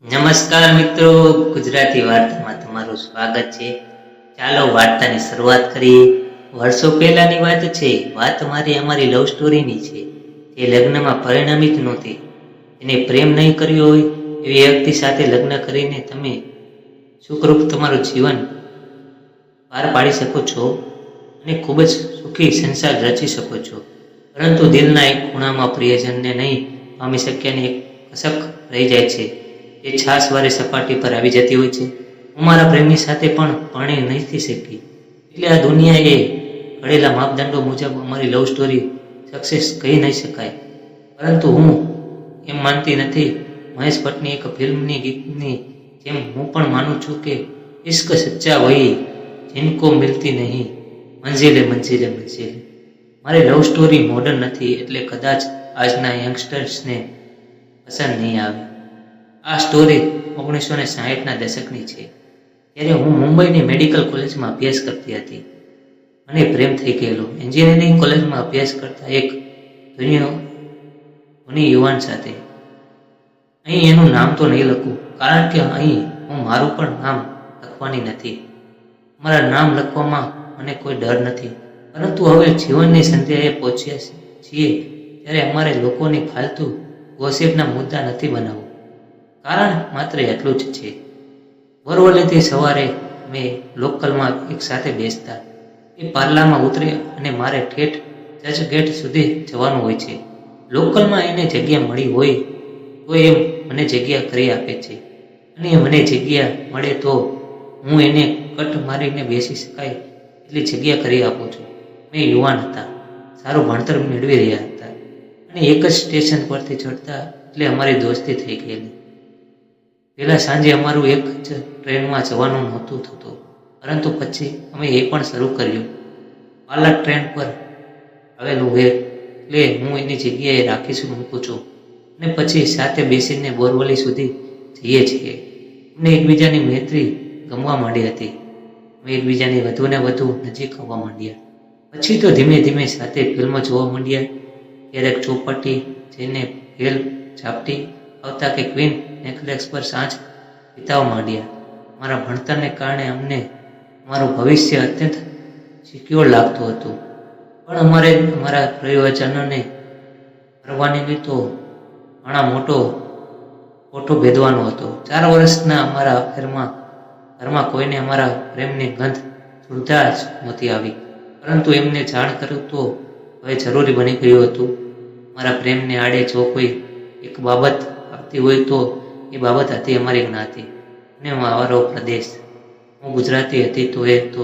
નમસ્કાર મિત્રો, ગુજરાતી વાર્તામાં તમારું સ્વાગત છે. ચાલો વાર્તાની શરૂઆત કરીએ. વર્ષો પહેલાની વાત છે. વાત અમારી લવ સ્ટોરીની છે. તે લગ્નમાં પરિણમિત નહોતી. એને પ્રેમ નહીં કર્યો હોય એવી વ્યક્તિ સાથે લગ્ન કરીને તમે સુખરૂપ તમારું જીવન પાર પાડી શકો છો અને ખૂબ જ સુખી સંસાર રચી શકો છો. પરંતુ દિલના એક ખૂણામાં પ્રિયજનને નહીં પામી શક્યાની એક કસક રહી જાય છે. એ છાસવારે સપાટી પર આવી જતી હોય છે. હું મારા પ્રેમની સાથે પણ પરણી નહીં થઈ શકી. એટલે આ દુનિયાએ ઘડેલા માપદંડો મુજબ અમારી લવ સ્ટોરી સક્સેસ કહી નહીં શકાય. પરંતુ હું એમ માનતી નથી. મહેશ ભટ્ટની એક ફિલ્મની ગીતની જેમ હું પણ માનું છું કે ઇશ્ક સચ્ચા વહી જિनको મિલતી નહીં મંજિલે મંજિલે મંજિલે. મારી લવ સ્ટોરી મોડર્ન નથી એટલે કદાચ આજના યંગસ્ટર્સને પસંદ નહીં આવે. આ સ્ટોરી 1960ના દશકની છે. ત્યારે હું મુંબઈની મેડિકલ કોલેજમાં અભ્યાસ કરતી હતી. મને પ્રેમ થઈ ગયેલો એન્જિનિયરિંગ કોલેજમાં અભ્યાસ કરતા એક ધની યુવાન સાથે. અહીં એનું નામ તો નહીં લખું, કારણ કે અહીં હું મારું પણ નામ લખવાની નથી. મારા નામ લખવામાં મને કોઈ ડર નથી. પરંતુ હવે જીવનની સંધ્યાએ પહોંચ્યા છીએ ત્યારે અમારે લોકોની ફાલતુ ગોસિપના મુદ્દા નથી બનાવવું. કારણ માત્ર એટલું જ છે. બોરવલીથી સવારે મેં લોકલમાં એક સાથે બેસતા. એ પાર્લામાં ઉતરે અને મારે ઠેઠ ચર્ચ ગેટ સુધી જવાનું હોય છે. લોકલમાં એને જગ્યા મળી હોય તો એ મને જગ્યા કરી આપે છે અને મને જગ્યા મળે તો હું એને કટ મારીને બેસી શકાય એટલી જગ્યા કરી આપું છું. મેં યુવાન હતા, સારું ભણતર મેળવી રહ્યા હતા અને એક જ સ્ટેશન પરથી ચડતા એટલે અમારી દોસ્તી થઈ ગયેલી. પહેલાં સાંજે અમારું એક જ ટ્રેનમાં જવાનું નહોતું થતું, પરંતુ પછી અમે એ પણ શરૂ કર્યું. પાર્લર ટ્રેન પર આવેલું હોય એટલે હું એની જગ્યાએ રાખીશું મૂકું છું અને પછી સાથે બેસીને બોરવલી સુધી જઈએ છીએ. અમને એકબીજાની મૈત્રી ગમવા માંડી હતી. અમે એકબીજાની વધુને વધુ નજીક આવવા માંડ્યા. પછી તો ધીમે ધીમે સાથે ફિલ્મો જોવા માંડ્યા. ક્યારેક ચોપાટી જઈને ભેલ ઝાપટી આવતા કે ક્વીન નેકલેસ પર સાંજ વિતાવવા માંડ્યા. મારા ભણતરને કારણે અમને અમારું ભવિષ્ય અત્યંત સિક્યોર લાગતું હતું, પણ અમારે અમારા પ્રયોજનોને કરવાની તો ઘણા મોટો કોઠો ભેદવાનો હતો. 4 વર્ષના અમારા અફેરમાં ઘરમાં કોઈને અમારા પ્રેમની ગંધ સુરતા જ નહોતી આવી. પરંતુ એમને જાણ કર્યું તો હવે જરૂરી બની ગયું હતું. મારા પ્રેમને આડે જો કોઈ એક બાબત આવતી હોય તો એ બાબત હતી અમારી જ્ઞાતિ અને અમારો પ્રદેશ. હું ગુજરાતી હતી તો એ તો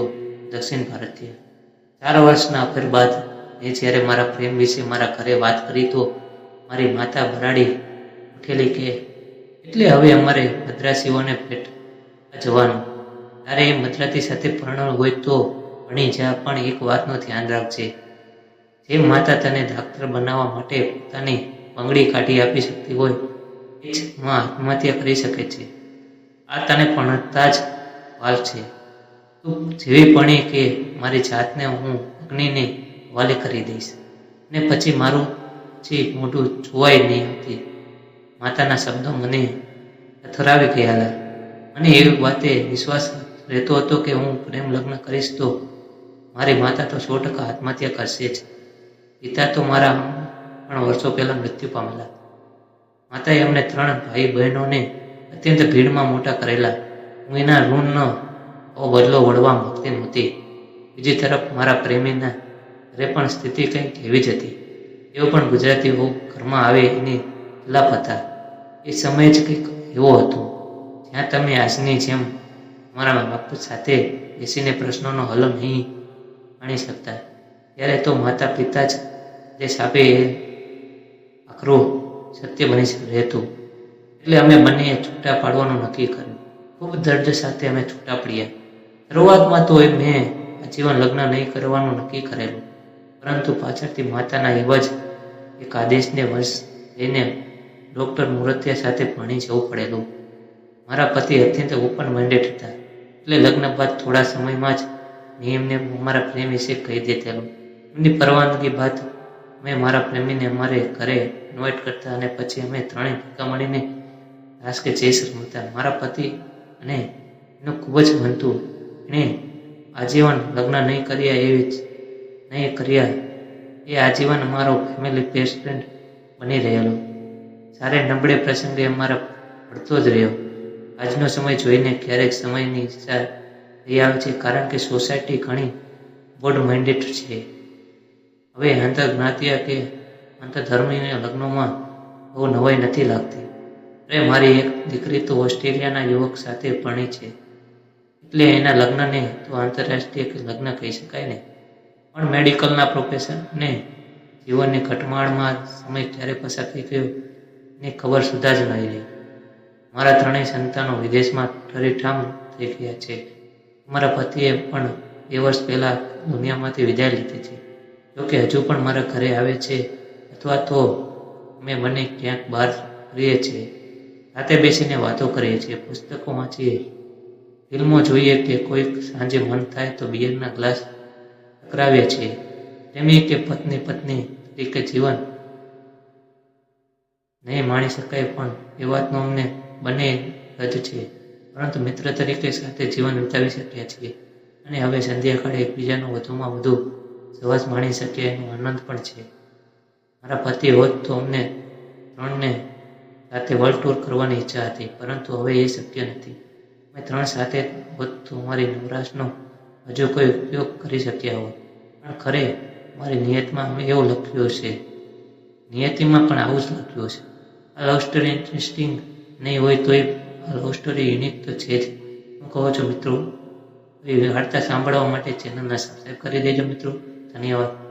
દક્ષિણ ભારતીય. 4 વર્ષના અફેર બાદ મેં જ્યારે મારા પ્રેમ વિશે મારા ઘરે વાત કરી તો મારી માતા ભરાડી ઉઠેલી કે એટલે હવે અમારે મદ્રાસીઓને ભેટ જવાનું. તારે એ મદ્રાસી સાથે પરણવું હોય તો ભણી જા, પણ એક વાતનું ધ્યાન રાખજે. જે માતા તને ડાક્ટર બનાવવા માટે પોતાની બંગડી કાઢી આપી શકતી હોય એ જ માં આત્મહત્યા કરી શકે છે. આ તને ભણતા જ વાલ છે. તું જેવી ભણી કે મારી જાતને હું અગ્નિને હવાલે કરી દઈશ ને પછી મારું પછી મોઢું જોવાય નહીં હતી. માતાના શબ્દો મને અથડાવી ગયેલા. મને એવી વાતે વિશ્વાસ રહેતો હતો કે હું પ્રેમ લગ્ન કરીશ તો મારી માતા તો 100% આત્મહત્યા કરશે જ. પિતા તો મારા પણ વર્ષો પહેલાં મૃત્યુ પામેલા. માતાએ અમને 3 ભાઈ બહેનોને અત્યંત ભીડમાં મોટા કરેલા. હું એના ઋણનો બદલો વળવા માંગતી નહોતી. બીજી તરફ મારા પ્રેમીના ઘરે પણ સ્થિતિ કંઈક એવી જ હતી. તેઓ પણ ગુજરાતીઓ ઘરમાં આવે એની ખિલાફ હતા. એ સમય જ કંઈક એવો હતો જ્યાં તમે આજની જેમ તમારા બાપ સાથે બેસીને પ્રશ્નોનો હલ નહીં આણી શકતા. ત્યારે તો માતા પિતા જ આદેશ આપે એ આખરું સત્ય બની રહેતું. એટલે અમે બંને છૂટા પાડવાનું નક્કી કર્યું. ખૂબ દર્દ સાથે અમે છૂટા પડ્યા. શરૂઆતમાં તો મેં આજીવન લગ્ન નહીં કરવાનું નક્કી કરેલું, પરંતુ પાછળથી માતાના એવા જ એક આદેશને વશ લઈને ડૉક્ટર મુરતિયા સાથે ભણી જવું પડેલું. મારા પતિ અત્યંત ઓપન માઇન્ડેડ હતા એટલે લગ્ન બાદ થોડા સમયમાં જ મેં એમને અમારા પ્રેમ વિશે કહી દીધેલું. એમની પરવાનગી બાદ મેં મારા પ્રેમીને અમારે ઘરે ઇન્વાઇટ કરતા અને પછી અમે ત્રણેય ભેગા મળીને તાશ કે ચેસ રમતા. મારા પતિ અને એનું ખૂબ જ બનતું. એણે આજીવન લગ્ન નહીં કર્યા એ આજીવન અમારો ફેમિલી બેસ્ટ ફ્રેન્ડ બની રહેલો. સારે નબળે પ્રસંગે અમારા પડતો જ રહ્યો. આજનો સમય જોઈને ક્યારેક સમયની ઈચ્છા થઈ આવે છે, કારણ કે સોસાયટી ઘણી બોર્ડ માઇન્ડેડ છે. હવે આંતરજ્ઞાતીય કે આંતરધર્મીય લગ્નોમાં બહુ નવાઈ નથી લાગતી. અરે મારી એક દીકરી તો ઓસ્ટ્રેલિયાના યુવક સાથે પરણી છે, એટલે એના લગ્નને તો આંતરરાષ્ટ્રીય લગ્ન કહી શકાય ને. પણ મેડિકલના પ્રોફેશનને જીવનની ઘટમાળમાં સમય ક્યારે પસાર થઈ ગયો એની ખબર સુદ્ધા જ નહીં રહી. મારા ત્રણેય સંતાનો વિદેશમાં ઠરીઠામ થઈ ગયા છે. મારા પતિએ પણ 2 વર્ષ પહેલાં દુનિયામાંથી વિદાય લીધી છે. જોકે હજુ પણ મારા ઘરે આવે છે, અથવા તો અમે બંને ક્યાંક બહાર ફરીએ છીએ, સાથે બેસીને વાતો કરીએ છીએ, પુસ્તકો વાંચીએ, ફિલ્મો જોઈએ કે કોઈક સાંજે મન થાય તો બિયરના ગ્લાસ ટકરાવીએ છીએ. પ્રેમી કે પત્ની તરીકે જીવન નહીં માણી શકાય, પણ એ વાતનો અમને બંને રજ છે. પરંતુ મિત્ર તરીકે સાથે જીવન વિતાવી શક્યા છીએ, અને હવે સંધ્યાકાળે એકબીજાનો વધુમાં વધુ સહવાસ માણી શકીએ એનો આનંદ પણ છે. મારા પતિ હોત તો અમને ત્રણને સાથે વર્લ્ડ ટૂર કરવાની ઈચ્છા હતી, પરંતુ હવે એ શક્ય નથી. અમે 3 સાથે હોત તો અમારી નવરાશનો હજુ કોઈ ઉપયોગ કરી શક્યા હોત. પણ ખરે મારી નિયતમાં અમે એવું લખ્યું છે, નિયતિમાં પણ આવું જ લખ્યું છે. આ લવ સ્ટોરી ઇન્ટરેસ્ટિંગ નહીં હોય તોય આ લવ સ્ટોરી યુનિક તો છે જ. હું કહું છું મિત્રો, એ વાર્તા સાંભળવા માટે ચેનલને સબસ્ક્રાઈબ કરી દેજો મિત્રો. ધન્યવાદ.